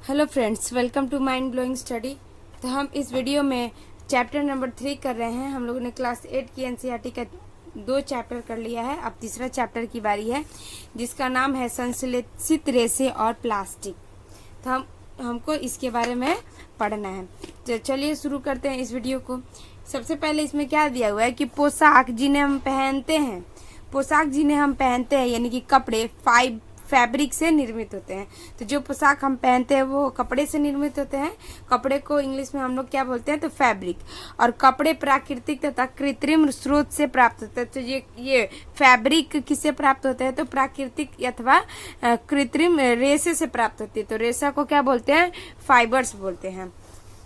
Hello friends, welcome to mind blowing study. तो हम इस वीडियो में चैप्टर नंबर 3 कर रहे हैं। हम लोगों ने क्लास 8 की एनसीईआरटी का 2 चैप्टर कर लिया है। अब तीसरा चैप्टर की बारी है, जिसका नाम है संश्लेषित रेशे और प्लास्टिक। तो हमको इसके बारे में पढ़ना है। तो चलिए शुरू करते हैं इस वीडियो को। सबसे पहले इसमें क्या दिया हुआ है कि पोशाक जिन्हें हम पहनते हैं, यानी कि कपड़े फैब्रिक से निर्मित होते हैं। तो जो पोशाक हम पहनते हैं वो कपड़े से निर्मित होते हैं। कपड़े को इंग्लिश में हम लोग क्या बोलते हैं, तो फैब्रिक। और कपड़े प्राकृतिक तथा कृत्रिम स्रोत से प्राप्त होते हैं। तो ये फैब्रिक किससे प्राप्त होते हैं, तो प्राकृतिक अथवा कृत्रिम रेशे से प्राप्त होती है। तो रेशा को क्या बोलते हैं, फाइबर्स बोलते हैं।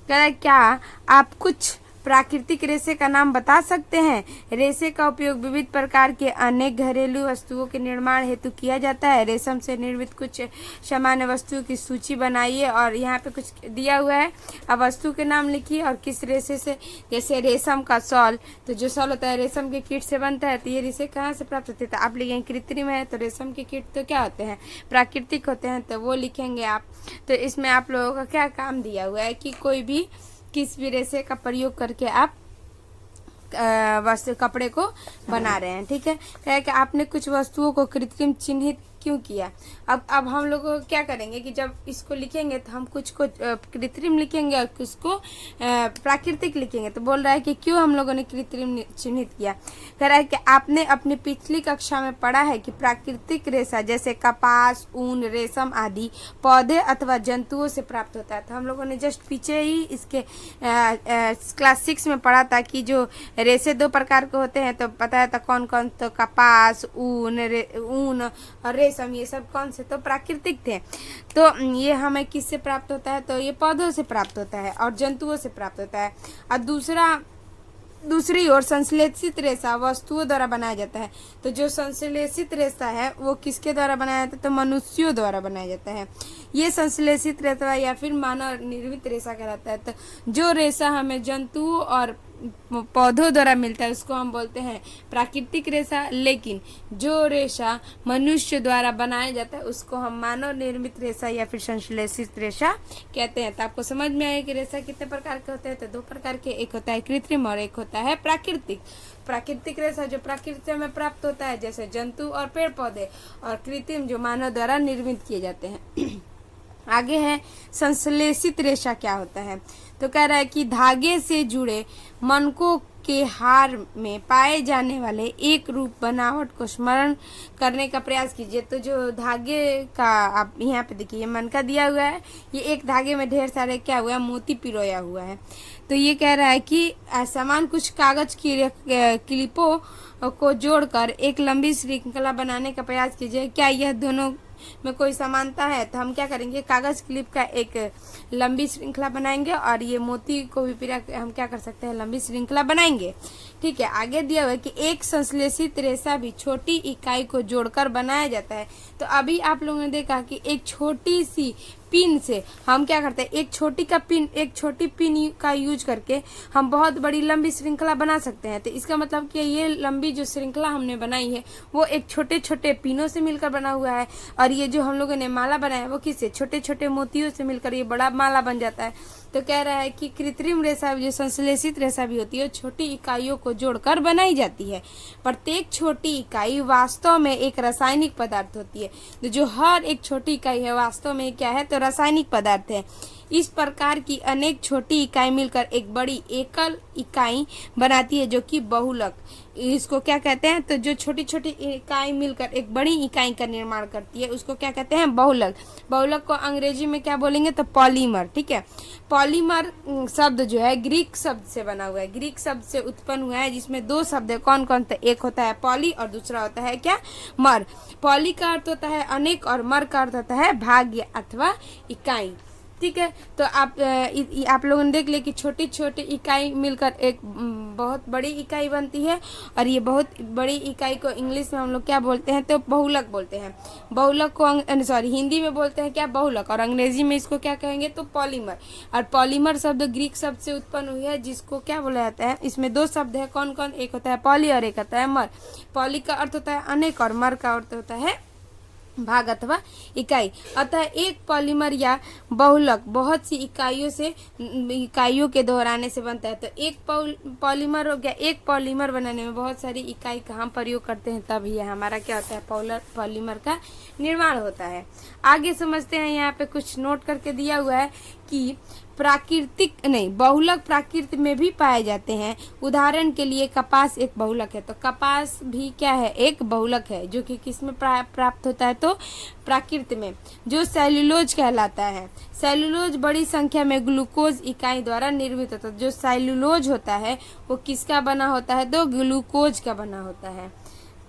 क्या आप कुछ प्राकृतिक रेशे का नाम बता सकते हैं? रेशे का उपयोग विविध प्रकार के अनेक घरेलू वस्तुओं के निर्माण हेतु किया जाता है। रेशम से निर्मित कुछ सामान्य वस्तुओं की सूची बनाइए और यहाँ पे कुछ दिया हुआ है। अब वस्तु के नाम लिखिए और किस रेशे से। जैसे रेशम का शॉल, तो जो शॉल होता है रेशम के कीट से बनता है। तो ये रेशे कहाँ से प्राप्त होते हैं, तो आप लिखेंगे कृत्रिम है। तो रेशम के कीट तो क्या होते हैं, प्राकृतिक होते हैं, तो वो लिखेंगे आप। तो इसमें आप लोगों का क्या काम दिया हुआ है कि कोई भी किस भी रेशे का प्रयोग करके आप वस्तु कपड़े को बना रहे हैं। ठीक है, क्या कि आपने कुछ वस्तुओं को कृत्रिम चिन्हित क्यों किया। अब हम लोग क्या करेंगे कि जब इसको लिखेंगे तो हम कुछ को कृत्रिम लिखेंगे और कुछ को प्राकृतिक लिखेंगे। तो बोल रहा है कि क्यों हम लोगों ने कृत्रिम चिन्हित किया। कह रहा है कि आपने अपनी पिछली कक्षा में पढ़ा है कि प्राकृतिक रेशा जैसे कपास, ऊन, रेशम आदि पौधे अथवा जंतुओं से प्राप्त होता है। तो हम लोगों ने जस्ट पीछे ही इसके क्लास 6 में पढ़ा था कि जो रेशे 2 प्रकार के होते हैं। तो पता है तो कौन कौन, तो कपास, ऊन और रेशम, ये सब कौन से, तो प्राकृतिक थे। तो ये हमें किससे प्राप्त होता है, तो ये पौधों से प्राप्त होता है और जंतुओं से प्राप्त होता है। और दूसरी ओर संश्लेषित रेशा वस्तुओं द्वारा बनाया जाता है। तो जो संश्लेषित रेशा है वो किसके द्वारा बनाया जाता है, तो मनुष्यों द्वारा बनाया जाता है। ये संश्लेषित रेशा या फिर मानव निर्मित रेशा कहलाता है। तो जो रेशा हमें जंतुओं और पौधों द्वारा मिलता है उसको हम बोलते हैं प्राकृतिक रेशा। लेकिन जो रेशा मनुष्य द्वारा बनाया जाता है उसको हम मानव निर्मित रेशा या फिर संश्लेषित रेशा कहते हैं। तो आपको समझ में आया कि रेशा कितने प्रकार के होते हैं, तो 2 प्रकार के, एक होता है कृत्रिम और एक होता है प्राकृतिक। प्राकृतिक रेशा जो प्रकृति में प्राप्त होता है जैसे जंतु और पेड़ पौधे, और कृत्रिम जो मानव द्वारा निर्मित किए जाते हैं। आगे है संश्लेषित रेशा क्या होता है। तो कह रहा है कि धागे से जुड़े मनकों के हार में पाए जाने वाले एक रूप बनावट को स्मरण करने का प्रयास कीजिए। तो जो धागे का आप यहाँ पे देखिए, मनका दिया हुआ है, ये एक धागे में ढेर सारे क्या हुआ है, मोती पिरोया हुआ है। तो ये कह रहा है कि समान कुछ कागज की क्लिपों को जोड़कर एक लंबी श्रृंखला बनाने का प्रयास कीजिए। क्या यह दोनों में कोई समानता है, तो हम क्या करेंगे, कागज क्लिप का एक लंबी श्रृंखला बनाएंगे और ये मोती को भी पिरा हम क्या कर सकते हैं, लंबी श्रृंखला बनाएंगे। ठीक है, आगे दिया हुआ है कि एक संश्लेषित रेशा भी छोटी इकाई को जोड़कर बनाया जाता है। तो अभी आप लोगों ने देखा कि एक छोटी सी पिन से हम क्या करते हैं, एक छोटी पिन का यूज करके हम बहुत बड़ी लंबी श्रृंखला बना सकते हैं। तो इसका मतलब कि ये लंबी जो श्रृंखला हमने बनाई है वो एक छोटे छोटे पिनों से मिलकर बना हुआ है। और ये जो हम लोगों ने माला बनाया है वो किससे, छोटे छोटे मोतियों से मिलकर ये बड़ा माला बन जाता है। तो कह रहा है कि कृत्रिम रेशा जो संश्लेषित रेशा भी होती है छोटी इकाइयों को जोड़कर बनाई जाती है। प्रत्येक छोटी इकाई वास्तव में एक रासायनिक पदार्थ होती है। तो जो हर एक छोटी इकाई है वास्तव में क्या है, तो रासायनिक पदार्थ है। इस प्रकार की अनेक छोटी इकाई मिलकर एक बड़ी एकल इकाई बनाती है जो कि बहुलक, इसको क्या कहते हैं, तो जो छोटी छोटी इकाई मिलकर एक बड़ी इकाई का निर्माण करती है उसको क्या कहते हैं, बहुलक। बहुलक को अंग्रेजी में क्या बोलेंगे, तो पॉलीमर। ठीक है, पॉलीमर शब्द जो है ग्रीक शब्द से बना हुआ है, ग्रीक शब्द से उत्पन्न हुआ है, जिसमें 2 शब्द है। कौन कौन, तो एक होता है पॉली और दूसरा होता है क्या, मर। पॉली का अर्थ होता है अनेक और मर का अर्थ होता है भाग्य अथवा इकाई। ठीक है, तो आप लोगों ने देख लिया कि छोटी छोटी इकाई मिलकर एक बहुत बड़ी इकाई बनती है। और ये बहुत बड़ी इकाई को इंग्लिश में हम लोग क्या बोलते हैं, तो बहुलक बोलते हैं। बहुलक को हिंदी में बोलते हैं क्या, बहुलक, और अंग्रेजी में इसको क्या कहेंगे, तो पॉलीमर। और पॉलीमर शब्द ग्रीक शब्द से उत्पन्न हुई है जिसको क्या बोला जाता है, इसमें 2 शब्द है। कौन कौन, एक होता है पॉली और एक होता है मर। पॉली का अर्थ होता है अनेक और मर का अर्थ होता है भाग अथवा इकाई। अतः एक पॉलीमर या बहुलक बहुत सी इकाइयों के दोहराने से बनता है। तो एक पॉलीमर हो गया, एक पॉलीमर बनाने में बहुत सारी इकाई का हम प्रयोग करते हैं, तब ये हमारा क्या होता है, पॉलीमर का निर्माण होता है। आगे समझते हैं, यहाँ पे कुछ नोट करके दिया हुआ है कि बहुलक प्रकृति में भी पाए जाते हैं। उदाहरण के लिए कपास एक बहुलक है। तो कपास भी क्या है, एक बहुलक है, जो कि किसमें प्राप्त होता है, तो प्रकृति में, जो सेल्यूलोज कहलाता है। सेल्यूलोज बड़ी संख्या में ग्लूकोज इकाई द्वारा निर्मित होता है। जो सेल्यूलोज होता है वो किसका बना होता है, तो ग्लूकोज का बना होता है।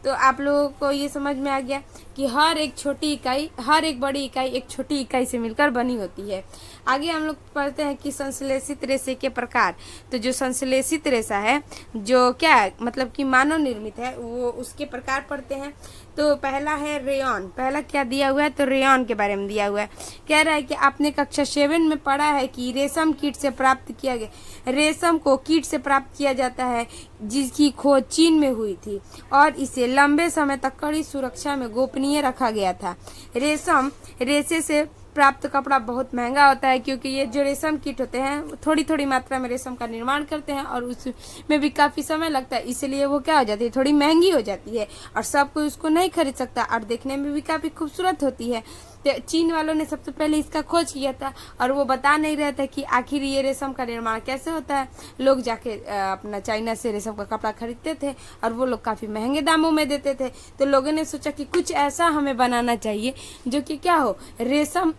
तो आप लोगों को ये समझ में आ गया कि हर एक बड़ी इकाई एक छोटी इकाई से मिलकर बनी होती है। आगे हम लोग पढ़ते हैं कि संश्लेषित रेशे के प्रकार। तो जो संश्लेषित रेशा है, जो क्या है, मतलब कि मानव निर्मित है, वो उसके प्रकार पढ़ते हैं। तो पहला है रेयॉन। पहला क्या दिया हुआ है, तो रेयॉन के बारे में दिया हुआ है। कह रहा है कि आपने कक्षा 7 में पढ़ा है कि रेशम कीट से प्राप्त किया गया, रेशम को कीट से प्राप्त किया जाता है जिसकी खोज चीन में हुई थी और इसे लंबे समय तक कड़ी सुरक्षा में गोपनीय रखा गया था। रेशे से प्राप्त कपड़ा बहुत महंगा होता है, क्योंकि ये जो रेशम कीट होते हैं थोड़ी थोड़ी मात्रा में रेशम का निर्माण करते हैं और उसमें भी काफी समय लगता है, इसलिए वो क्या हो जाती है, थोड़ी महंगी हो जाती है और सब कोई उसको नहीं खरीद सकता और देखने में भी काफी खूबसूरत होती है। तो चीन वालों ने सबसे पहले इसका खोज किया था और वो बता नहीं रहे थे कि आखिर ये रेशम का निर्माण कैसे होता है। लोग जाके अपना चाइना से रेशम का कपड़ा खरीदते थे और वो लोग काफी महंगे दामों में देते थे। तो लोगों ने सोचा कि कुछ ऐसा हमें बनाना चाहिए जो कि क्या हो, रेशम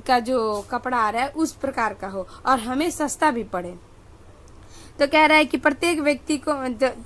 का जो कपड़ा आ रहा है उस प्रकार का हो और हमें सस्ता भी पड़े। तो कह रहा है कि प्रत्येक व्यक्ति को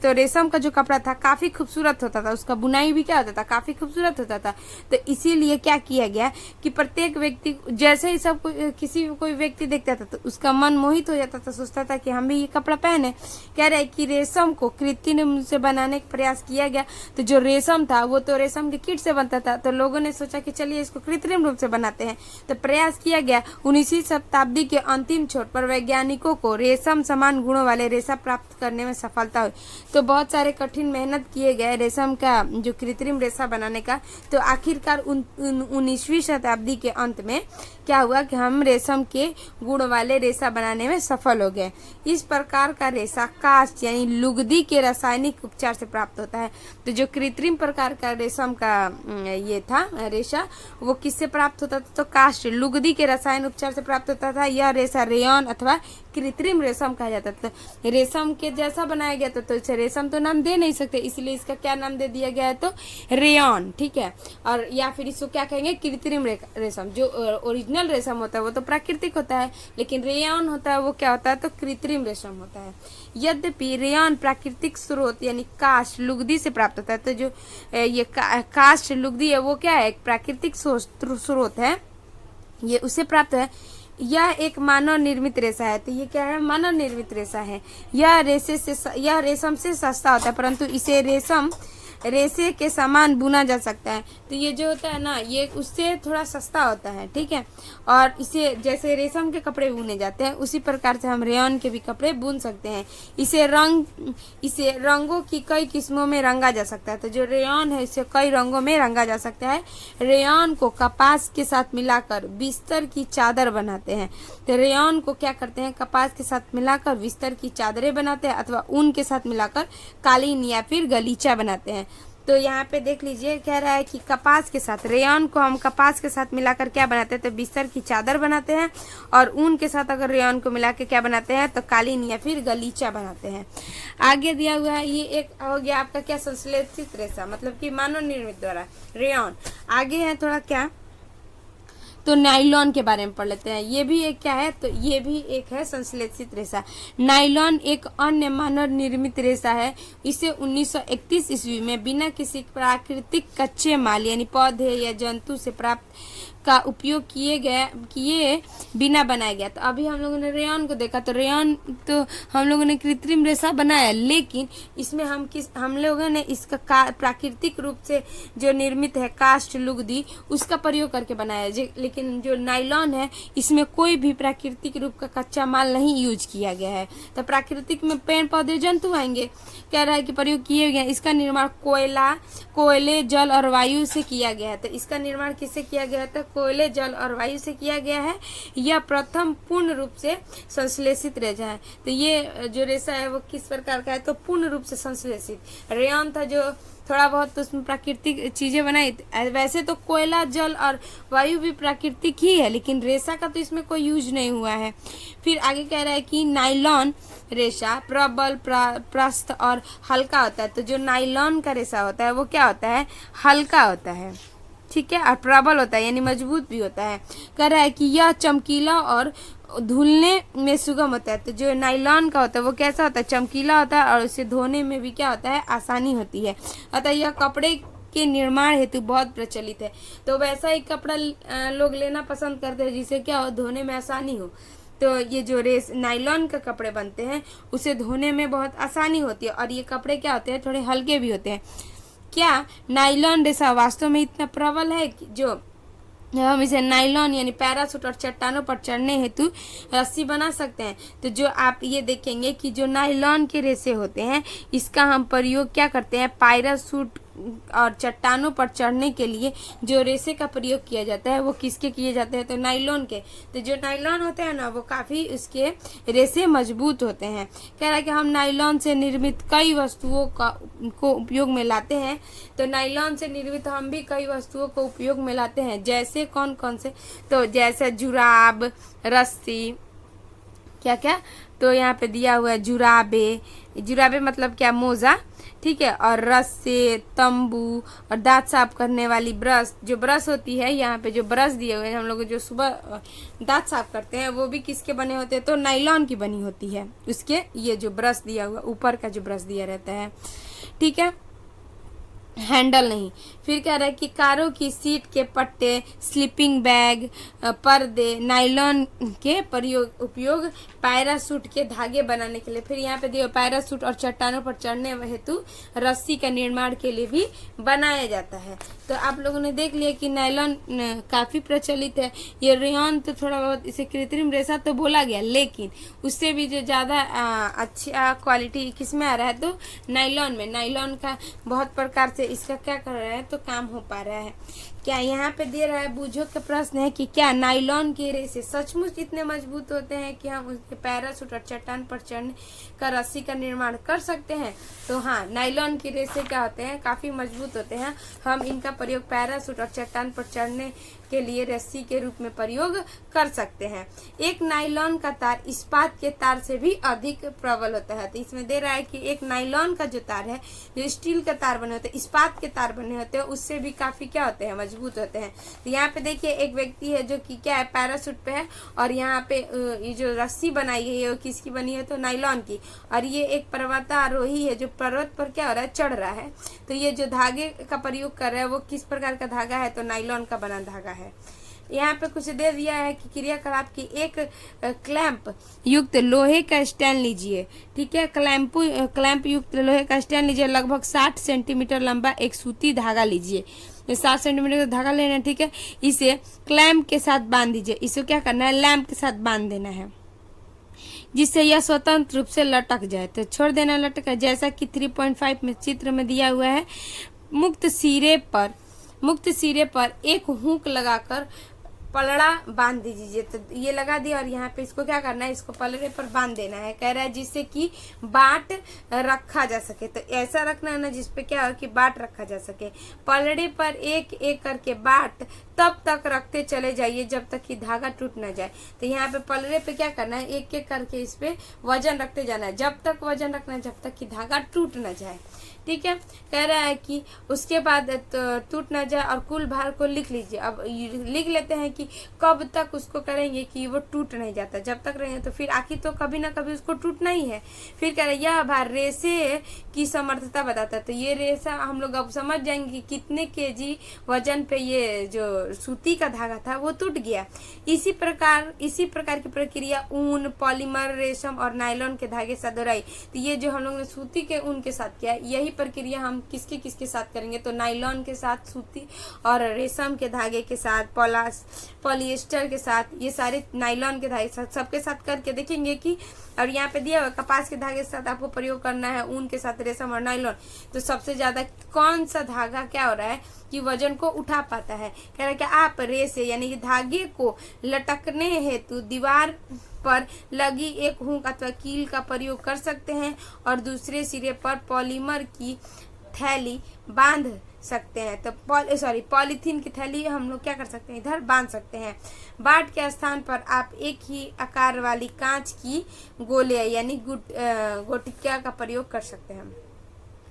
तो रेशम का जो कपड़ा था काफी खूबसूरत होता था, उसका बुनाई भी क्या होता था, काफी खूबसूरत होता था। तो इसीलिए क्या किया गया कि प्रत्येक व्यक्ति, जैसे ही सब कोई व्यक्ति देखता था तो उसका मन मोहित हो जाता था, सोचता था कि हम भी ये कपड़ा पहने। कह रहा है कि रेशम को कृत्रिम से बनाने का प्रयास किया गया। तो जो रेशम था वो तो रेशम के कीट से बनता था, तो लोगों ने सोचा कि चलिए इसको कृत्रिम रूप से बनाते हैं। तो प्रयास किया गया। 19वीं शताब्दी के अंतिम छोर पर वैज्ञानिकों को रेशम समान गुणों वाले रेशा प्राप्त करने में सफलता हुई। तो बहुत सारे कठिन मेहनत किए गए रेशम का जो कृत्रिम रेशा बनाने का। तो आखिरकार 19वीं शताब्दी के अंत में क्या हुआ कि हम रेशम के गुण वाले रेशा बनाने में सफल हो गए। इस प्रकार का रेशा कास्ट यानी लुगदी के रासायनिक उपचार से प्राप्त होता है। तो जो कृत्रिम प्रकार का रेशम का ये था रेशा, वो किससे प्राप्त होता था, तो कास्ट लुगदी के रसायन उपचार से प्राप्त होता था। यह रेशा रेयॉन अथवा कृत्रिम रेशम कहा जाता था। रेशम के जैसा बनाया गया था, तो इसे रेशम तो नाम दे नहीं सकते, इसलिए इसका क्या नाम दे दिया गया है, तो रेयॉन, ठीक है। और या फिर इसको क्या कहेंगे, कृत्रिम रेशम। जो ओरिजिनल रेशम होता है वो तो प्राकृतिक होता है, लेकिन रेयॉन होता है वो क्या होता है, तो कृत्रिम रेशम होता है। यद्यपि रेयॉन प्राकृतिक स्रोत यानी काष्ठ लुगदी से प्राप्त होता है। तो जो ये काष्ठ लुगदी है वो क्या है, एक प्राकृतिक स्रोत है, ये उससे प्राप्त है। यह एक मानव निर्मित रेशा है। तो ये क्या है, मानव निर्मित रेशा है। यह रेशम से सस्ता होता है, परंतु इसे रेशे के समान बुना जा सकता है। तो ये जो होता है ना, ये उससे थोड़ा सस्ता होता है, ठीक है। और इसे जैसे रेशम के कपड़े बुने जाते हैं उसी प्रकार से हम रेयॉन के भी कपड़े बुन सकते हैं। इसे रंगों की कई किस्मों में रंगा जा सकता है। तो जो रेयॉन है इसे कई रंगों में रंगा जा सकता है। रेयॉन को कपास के साथ मिलाकर बिस्तर की चादर बनाते हैं। तो रेयॉन को क्या करते हैं, कपास के साथ मिलाकर बिस्तर की चादरें बनाते हैं अथवा ऊन के साथ मिलाकर कालीन या फिर गलीचा बनाते हैं। तो यहाँ पे देख लीजिए, कह रहा है कि कपास के साथ, रेयॉन को हम कपास के साथ मिलाकर क्या बनाते हैं, तो बिस्तर की चादर बनाते हैं। और ऊन के साथ अगर रेयॉन को मिला के क्या बनाते हैं, तो कालीन या फिर गलीचा बनाते हैं। आगे दिया हुआ है, ये एक हो गया आपका क्या, संश्लेषित रेशा, मतलब कि मानव निर्मित द्वारा रेयॉन। आगे है थोड़ा क्या, तो नायलॉन के बारे में पढ़ लेते हैं। ये भी एक क्या है, तो ये भी एक है संश्लेषित रेशा। नायलॉन एक अन्य मानव निर्मित रेशा है। इसे 1931 ईस्वी में बिना किसी प्राकृतिक कच्चे माल यानी पौधे या जंतु से प्राप्त का उपयोग किए बिना बनाया गया। तो अभी हम लोगों ने रेयन को देखा, तो रेयन तो हम लोगों ने कृत्रिम रेशा बनाया, लेकिन इसमें हम लोगों ने इसका प्राकृतिक रूप से जो निर्मित है काष्ठ लुगदी उसका प्रयोग करके बनाया। लेकिन जो नायलॉन है इसमें कोई भी प्राकृतिक रूप का कच्चा माल नहीं यूज किया गया है। तो प्राकृतिक में पेड़ पौधे जंतु आएंगे, कह रहा है कि प्रयोग किए गए। इसका निर्माण कोयले जल और वायु से किया गया है। तो इसका निर्माण किससे किया गया था? कोयले जल और वायु से किया गया है। यह प्रथम पूर्ण रूप से संश्लेषित रेशा है। तो ये जो रेशा है वो किस प्रकार का है? तो पूर्ण रूप से संश्लेषित। रेयन था जो थोड़ा बहुत तो उसमें प्राकृतिक चीजें बनाई। वैसे तो कोयला जल और वायु भी प्राकृतिक ही है, लेकिन रेशा का तो इसमें कोई यूज नहीं हुआ है। फिर आगे कह रहा है कि नायलॉन रेशा प्रबल प्रस्थ और हल्का होता है। तो जो नायलॉन का रेशा होता है वो क्या होता है? हल्का होता है, ठीक है, और प्रबल होता है यानी मजबूत भी होता है। कह रहा है कि यह चमकीला और धुलने में सुगम होता है। तो जो नायलॉन का होता है वो कैसा होता है? चमकीला होता है और उसे धोने में भी क्या होता है? आसानी होती है। अतः यह कपड़े के निर्माण हेतु बहुत प्रचलित है। तो वैसा ही कपड़ा लोग लेना पसंद करते हैं जिसे क्या हो? धोने में आसानी हो। तो ये जो नायलॉन के कपड़े बनते हैं उसे धोने में बहुत आसानी होती है, और ये कपड़े क्या होते हैं? थोड़े हल्के भी होते हैं। क्या नायलॉन रेशा वास्तव में इतना प्रबल है कि जो हम इसे नायलॉन यानी पैराशूट और चट्टानों पर चढ़ने हेतु रस्सी बना सकते हैं? तो जो आप ये देखेंगे कि जो नायलॉन के रेशे होते हैं इसका हम प्रयोग क्या करते हैं? पैराशूट और चट्टानों पर चढ़ने के लिए जो रेशे का प्रयोग किया जाता है वो किसके किए जाते हैं? तो नायलॉन के। तो जो नायलॉन होते हैं ना वो काफी उसके रेशे मजबूत होते हैं। कह रहा है कि हम नायलॉन से निर्मित कई वस्तुओं को उपयोग में लाते हैं। तो नायलॉन से निर्मित हम भी कई वस्तुओं को उपयोग में लाते हैं। जैसे कौन कौन से? तो जैसे जुराब, रस्सी, क्या क्या? तो यहाँ पे दिया हुआ है जुराबे मतलब क्या? मोजा, ठीक है, और रस्से, तंबू और दांत साफ करने वाली ब्रश। जो ब्रश होती है यहाँ पे जो ब्रश दिए हुए हैं हम लोग जो सुबह दांत साफ करते हैं वो भी किसके बने होते हैं? तो नायलॉन की बनी होती है। उसके ये जो ब्रश दिया हुआ ऊपर का जो ब्रश दिया रहता है, ठीक है, हैंडल नहीं। फिर कह रहा है कि कारों की सीट के पट्टे, स्लीपिंग बैग, पर्दे नायलॉन के उपयोग पैराशूट के धागे बनाने के लिए। फिर यहाँ पे दिया पैराशूट और चट्टानों पर चढ़ने हेतु रस्सी का निर्माण के लिए भी बनाया जाता है। तो आप लोगों ने देख लिया कि नायलॉन काफी प्रचलित है। ये रेयन तो थोड़ा बहुत इसे कृत्रिम रेशा तो बोला गया, लेकिन उससे भी जो ज्यादा अच्छा क्वालिटी किसमें आ रहा है? तो नायलॉन में। नायलॉन का बहुत प्रकार से इसका क्या कर रहा है? तो काम हो पा रहा है। क्या यहाँ पे दे रहा है बूझो का प्रश्न है कि क्या नायलॉन के रेशे सचमुच इतने मजबूत होते हैं कि हम उसके पैराशूट और चट्टान पर चढ़ने का रस्सी का निर्माण कर सकते हैं? तो हाँ, नायलॉन के रेशे क्या होते हैं? काफी मजबूत होते हैं। हम इनका प्रयोग पैराशूट और चट्टान पर चढ़ने के लिए रस्सी के रूप में प्रयोग कर सकते हैं। एक नायलॉन का तार इस्पात के तार से भी अधिक प्रबल होता है। तो इसमें दे रहा है कि एक नायलॉन का जो तार है, जो स्टील का तार बने होते हैं, इस्पात के तार बने होते हैं, उससे भी काफी क्या होते हैं? मजबूत होते हैं। तो यहाँ पे देखिए एक व्यक्ति है जो कि क्या है? पैराशूट पे है, और यहाँ पे ये जो रस्सी बनाई गई है वो किसकी बनी है? तो नायलॉन की। और ये एक पर्वतारोही है जो पर्वत पर क्या हो रहा है? चढ़ रहा है। तो ये जो धागे का प्रयोग कर रहा है वो किस प्रकार का धागा है? तो नायलॉन का बना धागा है। यहाँ पे कुछ दे दिया है कि क्रियाकलाप की एक क्लैंप युक्त लोहे का स्टैंड लीजिए, ठीक है, क्लैंप युक्त लोहे का स्टैंड लीजिए, लगभग 60 सेंटीमीटर लंबा एक सूती धागा लीजिए। 60 सेंटीमीटर का धागा लेना है, ठीक है, इसे क्लैंप के साथ बांध दीजिए। इसे क्या करना है? लैंप के साथ बांध देना है जिससे यह स्वतंत्र रूप से लटक जाए। तो छोड़ देना लटक, जैसा कि 3.5 में चित्र में दिया हुआ है। मुक्त सिरे पर एक हुक लगाकर पलड़ा बांध दीजिए। तो ये लगा दिया और यहाँ पे इसको क्या करना है? इसको पलड़े पर बांध देना है। कह रहा है जिससे कि बाट रखा जा सके। तो ऐसा रखना है ना जिसपे क्या हो कि बाट रखा जा सके। पलड़े पर एक एक करके बाट तब तक रखते चले जाइए जब तक कि धागा टूट ना जाए। तो यहाँ पे पलड़े पे क्या करना है? एक एक करके इस पे वजन रखते जाना है, जब तक वजन रखना है जब तक कि धागा टूट ना जाए। ठीक है। कह रहा है कि उसके बाद टूट ना जाए और कुल भार को लिख लीजिए। अब लिख लेते हैं कि कब तक उसको करेंगे कि वो टूट नहीं जाता, जब तक रहेंगे तो फिर आखिर तो कभी ना कभी उसको टूटना ही है। फिर कह रहे यह भार रेसे की समर्थता बताता है। तो ये रेसा हम लोग अब समझ जाएंगे कि कितने केजी वजन पे ये जो सूती का धागा था वो टूट गया। इसी प्रकार की प्रक्रिया ऊन, पॉलीमर, रेशम और नायलॉन के धागे से दोहराई। तो ये जो हम लोग ने सूती के ऊन के साथ किया, यही प्रक्रिया हम किसके साथ करेंगे, तो नायलॉन के साथ, सूती और रेशम के धागे के साथ, पॉलिएस्टर के साथ, ये सारे नायलॉन के धागे साथ सबके साथ करके देखेंगे कि। और यहाँ पे दिया हुआ कपास के धागे के साथ आपको प्रयोग करना है, ऊन के साथ रेशम और नायलॉन। तो सबसे ज्यादा कौन सा धागा क्या हो रहा है कि वजन को उठा पाता है। कह रहा है कि आप रेसे यानी कि धागे को लटकने हेतु दीवार पर लगी एक हुक अथवा कील का प्रयोग कर सकते हैं और दूसरे सिरे पर पॉलीमर की थैली बांध सकते हैं। तो पॉलीथीन की थैली हम लोग क्या कर सकते हैं, इधर बांध सकते हैं। बाट के स्थान पर आप एक ही आकार वाली कांच की गोले यानी गोटिका का प्रयोग कर सकते हैं।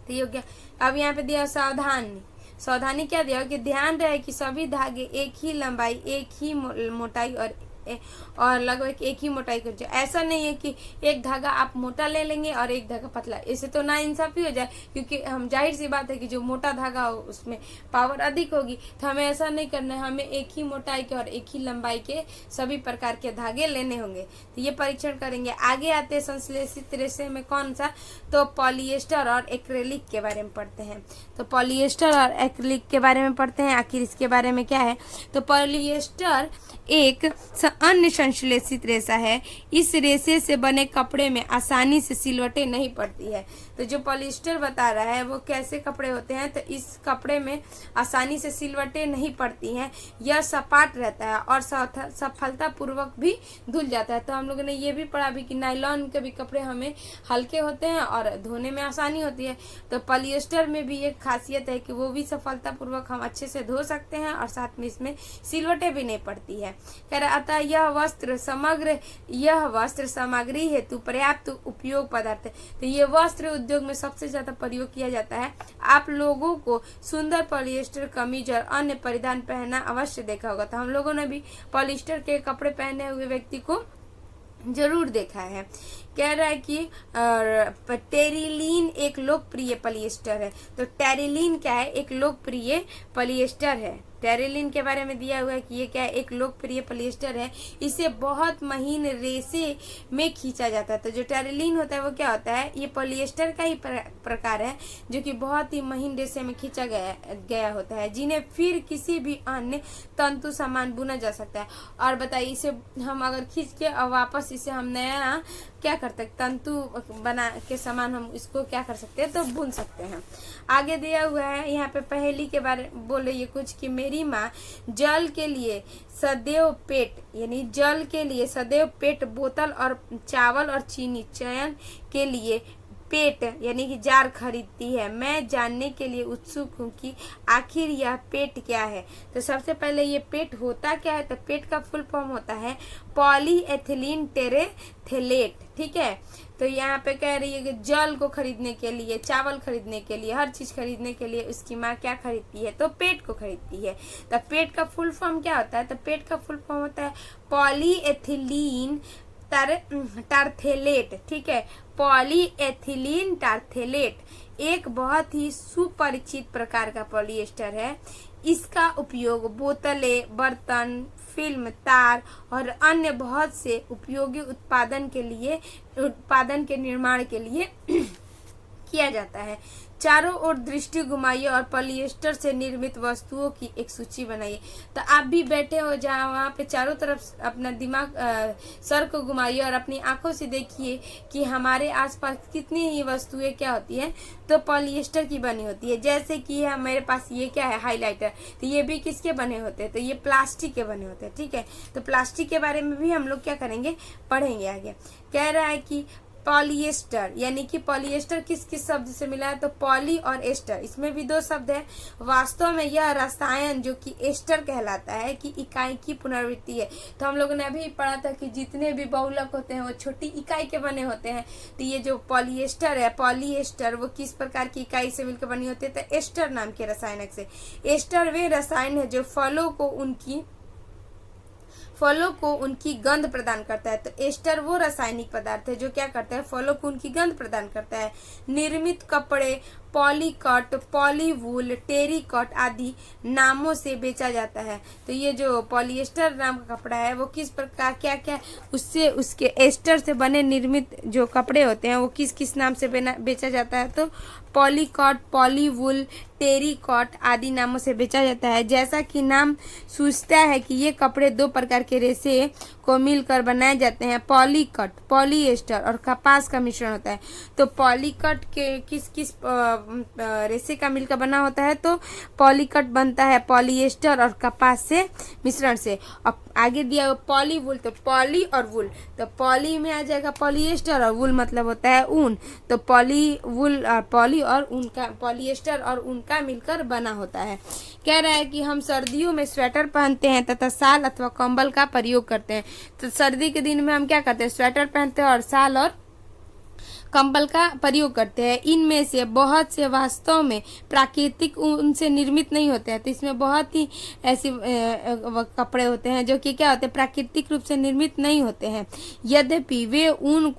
तो ये हो गया। अब यहाँ पे दिया सावधानी क्या दिया कि ध्यान रहे कि सभी धागे एक ही लंबाई, एक ही मोटाई और लगभग एक ही मोटाई कर जाए। ऐसा नहीं है कि एक धागा आप मोटा ले लेंगे और एक धागा पतला, इससे तो ना इंसाफी हो जाए, क्योंकि हम जाहिर सी बात है कि जो मोटा धागा हो उसमें पावर अधिक होगी। तो हमें ऐसा नहीं करना है, हमें एक ही मोटाई के और एक ही लंबाई के सभी प्रकार के धागे लेने होंगे। तो ये परीक्षण करेंगे। आगे आते हैं संश्लेषित रेशे में कौन सा, तो पॉलिएस्टर और एक्रेलिक के बारे में पढ़ते हैं। तो पॉलिएस्टर और एक्रेलिक के बारे में पढ़ते हैं। आखिर इसके बारे में क्या है, तो पॉलिएस्टर एक अन्य संश्लेषित रेशा है। इस रेशे से बने कपड़े में आसानी से सिलवटें नहीं पड़ती है। तो जो पॉलिएस्टर बता रहा है वो कैसे कपड़े होते हैं, तो इस कपड़े में आसानी से सिलवटें नहीं पड़ती हैं, यह सपाट रहता है और सफलता पूर्वक भी धुल जाता है। तो हम लोगों ने ये भी पढ़ा भी कि नायलॉन के भी कपड़े हमें हल्के होते हैं और धोने में आसानी होती है। तो पॉलिएस्टर में भी एक खासियत है कि वो भी सफलता पूर्वक हम अच्छे से धो सकते हैं और साथ में इसमें सिलवटें भी नहीं पड़ती है। कह रहा अतः यह वस्त्र सामग्री हेतु पर्याप्त उपयोग पदार्थ है। तो ये वस्त्र उद्योग में सबसे ज्यादा प्रयोग किया जाता है। आप लोगों को सुंदर पॉलिएस्टर कमीज और अन्य परिधान पहनना अवश्य देखा होगा। तो हम लोगों ने भी पॉलिएस्टर के कपड़े पहने हुए व्यक्ति को जरूर देखा है। कह रहा है कि टेरिलीन एक लोकप्रिय पॉलिएस्टर है। तो टेरिलीन क्या है, एक लोकप्रिय पॉलिएस्टर है। टेरिलीन के बारे में दिया हुआ है कि ये क्या है, एक लोकप्रिय पॉलिएस्टर है। इसे बहुत महीन रेशे में खींचा जाता है। तो जो टेरिलीन होता है वो क्या होता है, ये पॉलिएस्टर का ही प्रकार है जो कि बहुत ही महीन रेशे में खींचा गया होता है, जिन्हें फिर किसी भी अन्य तंतु समान बुना जा सकता है। और बताइए इसे हम अगर खींच के और वापस इसे हम नया क्या करते हैं, तंतु बना के समान हम इसको क्या कर सकते हैं, तो बुन सकते हैं। आगे दिया हुआ है यहाँ पे पहेली के बारे बोले ये कुछ कि मेरी माँ जल के लिए सदैव पेट बोतल और चावल और चीनी चयन के लिए पेट यानी कि जार खरीदती है। मैं जानने के लिए उत्सुक हूँ कि आखिर यह पेट क्या है। तो सबसे पहले ये पेट होता क्या है, तो पेट का फुल फॉर्म होता है पॉलीएथिलीन टेरेथेलेट। ठीक है, तो यहाँ पे कह रही है कि जल को खरीदने के लिए, चावल खरीदने के लिए, हर चीज खरीदने के लिए उसकी माँ क्या खरीदती है, तो पेट को खरीदती है। तो पेट का फुल फॉर्म क्या होता है, तो पेट का फुल फॉर्म होता है पॉलीएथिलीन टार्थेलेट। ठीक है, पॉलीएथिलीन टार्थेलेट एक बहुत ही सुपरिचित प्रकार का पॉलिएस्टर है। इसका उपयोग बोतलें, बर्तन, फिल्म, तार और अन्य बहुत से उपयोगी उत्पादन के निर्माण के लिए किया जाता है। चारों ओर दृष्टि घुमाइए और पॉलिएस्टर से निर्मित वस्तुओं की एक सूची बनाइए। तो आप भी बैठे हो जहाँ वहाँ पे चारों तरफ अपना दिमाग सर को घुमाइए और अपनी आंखों से देखिए कि हमारे आसपास कितनी ही वस्तुएं क्या होती हैं, तो पॉलिएस्टर की बनी होती है। जैसे कि मेरे पास ये क्या है, हाइलाइटर, तो ये भी किसके बने होते हैं, तो ये प्लास्टिक के बने होते हैं। ठीक है, तो प्लास्टिक के बारे में भी हम लोग क्या करेंगे, पढ़ेंगे आगे। कह रहा है कि पॉलिएस्टर, यानी कि पॉलिएस्टर किस किस शब्द से मिला है, तो पॉली और एस्टर, इसमें भी 2 शब्द है। वास्तव में यह रसायन जो कि एस्टर कहलाता है कि इकाई की पुनरावृत्ति है। तो हम लोगों ने अभी पढ़ा था कि जितने भी बहुलक होते हैं वो छोटी इकाई के बने होते हैं। तो ये जो पॉलिएस्टर है, पॉलिएस्टर, वो किस प्रकार की इकाई से मिलकर बनी होती है, तो एस्टर नाम के रसायनक से। एस्टर वे रसायन है जो फलों को उनकी गंध प्रदान करता है। तो एस्टर वो रासायनिक पदार्थ है जो क्या करता है, फलों को उनकी गंध प्रदान करता है। निर्मित कपड़े पॉलीकट, पॉलीवूल, टेरिकट आदि नामों से बेचा जाता है। तो ये जो पॉलिएस्टर नाम का कपड़ा है वो किस प्रकार क्या क्या उससे उसके एस्टर से बने निर्मित जो कपड़े होते हैं वो किस किस नाम से बेचा जाता है, तो पॉलीकट, पॉलीवूल, टेरिकट आदि नामों से बेचा जाता है। जैसा कि नाम सूचता है कि ये कपड़े 2 प्रकार के रेशे को मिलकर बनाए जाते हैं। पॉलीकट पॉलीएस्टर और कपास का मिश्रण होता है। तो पॉलीकट के किस किस रेशे का मिलकर बना होता है, तो पॉलीकट बनता है पॉलीएस्टर और कपास से मिश्रण से। अब आगे दिया पॉलीवूल, तो पॉली और वूल, तो पॉली में आ जाएगा पॉलीएस्टर और वूल मतलब होता है ऊन। तो पॉलीवूल पॉली और ऊन का, पॉलीएस्टर और ऊन का मिलकर बना होता है। कह रहा है कि हम सर्दियों में स्वेटर पहनते हैं तथा शाल अथवा कंबल का प्रयोग करते हैं। तो सर्दी के दिन में हम क्या करते हैं, स्वेटर पहनते हैं और शाल और कंबल का प्रयोग करते हैं। इनमें से बहुत से वास्तव में प्राकृतिक ऊन से निर्मित नहीं होते हैं। तो इसमें बहुत ही ऐसे कपड़े होते हैं जो कि क्या होते हैं, प्राकृतिक रूप से निर्मित नहीं होते हैं। यद्यपि वे ऊन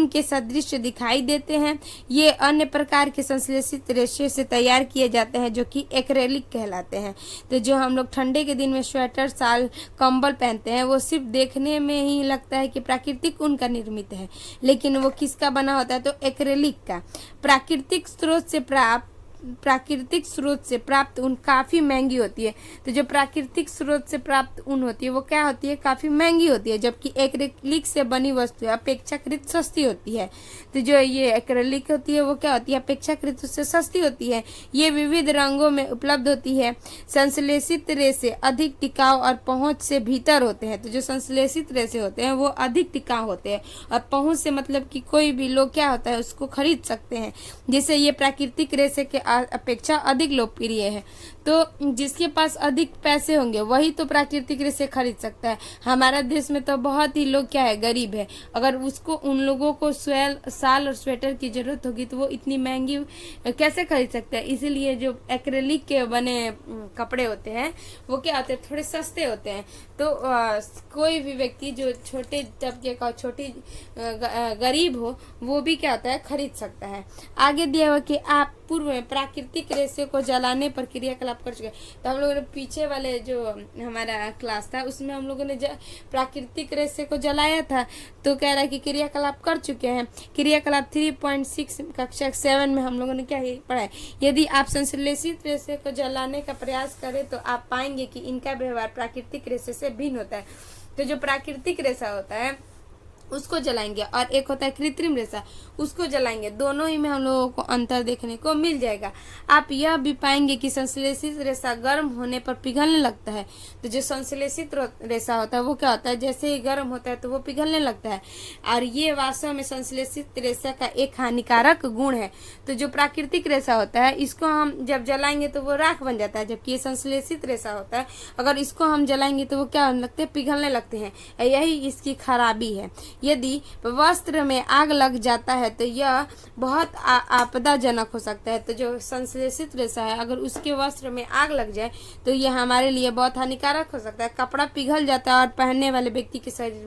के सदृश दिखाई देते हैं। ये अन्य प्रकार के संश्लेषित रेशे से तैयार किए जाते हैं जो कि एक्रेलिक कहलाते हैं। तो जो हम लोग ठंडे के दिन में स्वेटर, शाल, कंबल पहनते हैं वो सिर्फ देखने में ही लगता है कि प्राकृतिक ऊन का निर्मित है, लेकिन वो किसका बना होता है, तो एक्रेलिक का। प्राकृतिक स्रोत से प्राप्त ऊन काफी महंगी होती है। तो जो प्राकृतिक स्रोत से प्राप्त ऊन होती है वो क्या होती है, काफी महंगी होती है, जबकि एक्रेलिक से बनी वस्तु अपेक्षाकृत सस्ती होती है। तो जो ये एक्रेलिक होती है वो क्या होती है, अपेक्षाकृत उससे सस्ती होती है। ये विविध रंगों में उपलब्ध होती है। संश्लेषित रेशे अधिक टिकाऊ और पहुंच से भीतर होते हैं। तो जो संश्लेषित रेशे होते हैं वो अधिक टिकाऊ होते हैं और पहुंच से मतलब कि कोई भी लोग क्या होता है उसको खरीद सकते हैं। जैसे ये प्राकृतिक रेशे के अपेक्षा अधिक लोकप्रिय है। तो जिसके पास अधिक पैसे होंगे वही तो प्राकृतिक रेशे खरीद सकता है। हमारा देश में तो बहुत ही लोग क्या है, गरीब है। अगर उसको उन लोगों को शाल और स्वेटर की जरूरत होगी तो वो इतनी महंगी कैसे खरीद सकते हैं। इसीलिए जो एक्रेलिक के बने कपड़े होते हैं वो क्या होते हैं, थोड़े सस्ते होते हैं। तो कोई भी व्यक्ति जो छोटे तबके का, छोटी गरीब हो, वो भी क्या होता है, खरीद सकता है। आगे दिया हुआ कि आप पूर्व में प्राकृतिक रेशे को जलाने पर क्रियाकलाप कर चुके। तो हम लोगों ने पीछे वाले जो हमारा क्लास था उसमें हम लोगों ने प्राकृतिक रेशे को जलाया था। तो कह रहा है कि क्रियाकलाप कर चुके हैं। क्रियाकलाप 3.6 कक्षा 7 में हम लोगों ने क्या पढ़ा है। यदि आप संश्लेषित रेशे को जलाने का प्रयास करें तो आप पाएंगे कि इनका व्यवहार प्राकृतिक रेशे से भिन्न होता है। तो जो प्राकृतिक रेशा होता है उसको जलाएंगे और एक होता है कृत्रिम रेशा, उसको जलाएंगे। दोनों ही में हम लोगों को अंतर देखने को मिल जाएगा। आप यह भी पाएंगे कि संश्लेषित रेशा गर्म होने पर पिघलने लगता है। तो जो संश्लेषित रेशा होता है वो क्या होता है, जैसे ही गर्म होता है तो वो पिघलने लगता है। और ये वास्तव में संश्लेषित रेशा का एक हानिकारक गुण है। तो जो प्राकृतिक रेशा होता है इसको हम जब जलाएंगे तो वो राख बन जाता है, जबकि ये संश्लेषित रेशा होता है अगर इसको हम जलाएंगे तो वो क्या होने लगते हैं, पिघलने लगते हैं। यही इसकी खराबी है। यदि वस्त्र में आग लग जाता है तो यह बहुत आपदाजनक हो सकता है। तो जो संश्लेषित रेशा है अगर उसके वस्त्र में आग लग जाए तो यह हमारे लिए बहुत हानिकारक हो सकता है। कपड़ा पिघल जाता है और पहनने वाले व्यक्ति के शरीर